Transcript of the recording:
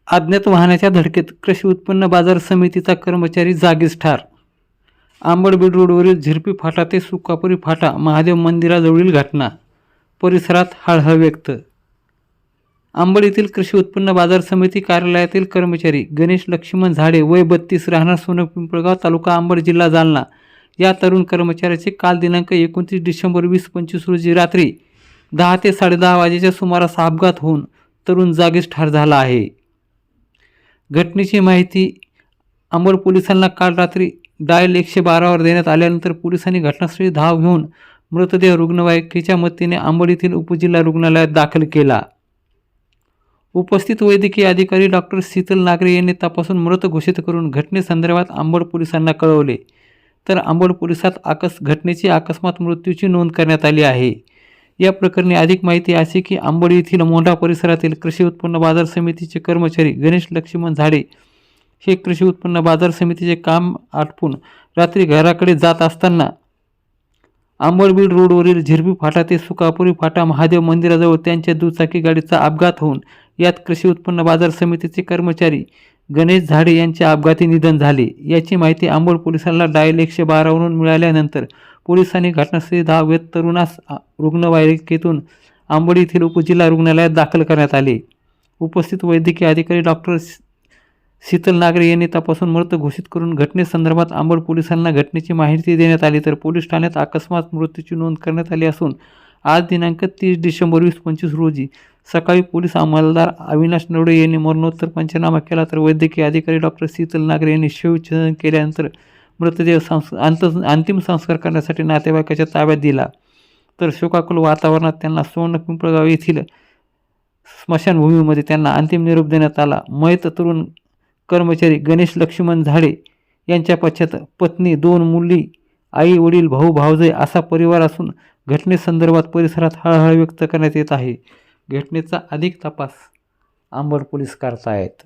अज्ञात वाहनाच्या धडकेत कृषी उत्पन्न बाजार समितीचा कर्मचारी जागीच ठार। आंबडबीड रोडवरील झिरपी फाटा ते सुकापुरी फाटा महादेव मंदिराजवळील घटना, परिसरात हळहळ व्यक्त। अंबड येथील कृषी उत्पन्न बाजार समिती कार्यालयातील कर्मचारी गणेश लक्ष्मण झाडे वय 32 राहणार सोनपिंपळगाव तालुका अंबड जिल्हा जालना या तरुण कर्मचाऱ्याचे काल दिनांक 29 डिसेंबर 2025 रोजी रात्री 10 ते 10:30 वाजेच्या सुमारास अपघात होऊन तरुण जागीच ठार झाला आहे। घटनेची माहिती अंबड पोलिसांना काल रात्री डायल 112 वर देण्यात आल्यानंतर पोलिसांनी घटनास्थळी धाव घेऊन मृतदेह रुग्णवाहिकेच्या मदतीने अंबड येथील उपजिल्हा रुग्णालयात दाखल केला। उपस्थित वैद्यकीय अधिकारी डॉक्टर शीतल नागरे यांनी तपासून मृत घोषित करून घटनेसंदर्भात अंबड पोलिसांना कळवले, तर अंबड पोलिसात घटनेची अकस्मात मृत्यूची नोंद करण्यात आली आहे। या प्रकरणी अधिक माहिती अशी की अंबड येथील मोंढा परिसरातील कृषी उत्पन्न बाजार समितीचे कर्मचारी गणेश लक्ष्मण झाडे हे कृषी उत्पन्न बाजार समितीचे काम आटपून रात्री घराकडे जात असताना अंबडबीड रोडवरील झिरपी फाटा ते सुकापुरी फाटा महादेव मंदिराजवळ त्यांच्या दुचाकी गाडीचा अपघात होऊन यात कृषी उत्पन्न बाजार समितीचे कर्मचारी गणेश झाडे यांचे अपघाती निधन झाले। याची माहिती अंबड पोलिसांना डायल 112 वरून मिळाल्यानंतर पोलिसांनी घटनास्थळी धाव घेत तरुणास रुग्णवाहिकेतून अंबड येथील उपजिल्हा रुग्णालयात दाखल करण्यात आले। उपस्थित वैद्यकीय अधिकारी डॉक्टर शीतल नागरे यांनी तपासून मृत घोषित करून घटनेसंदर्भात अंबड पोलिसांना घटनेची माहिती देण्यात आली, तर पोलीस ठाण्यात अकस्मात मृत्यूची नोंद करण्यात आली असून आज दिनांक 30 डिसेंबर 2025 रोजी सकाळी पोलीस अंमलदार अविनाश नवडे यांनी मरणोत्तर पंचनामा केला, तर वैद्यकीय अधिकारी डॉक्टर शीतल नागरे यांनी शवविच्छेदन केल्यानंतर मृतदेह अंतिम संस्कार करण्यासाठी नातेवाईकाच्या ताब्यात दिला, तर शोकाकुल वातावरणात त्यांना सोनपिंपळगाव येथील स्मशानभूमीमध्ये त्यांना अंतिम निरोप देण्यात आला। मयत तरुण कर्मचारी गणेश लक्ष्मण झाडे यांच्या पश्चात पत्नी, 2 मुली, आई वडील, भाऊ भावजय असा परिवार असून घटनेसंदर्भात परिसरात हळहळ व्यक्त करण्यात येत आहे। घटनेचा अधिक तपास अंबड पोलीस करतायत।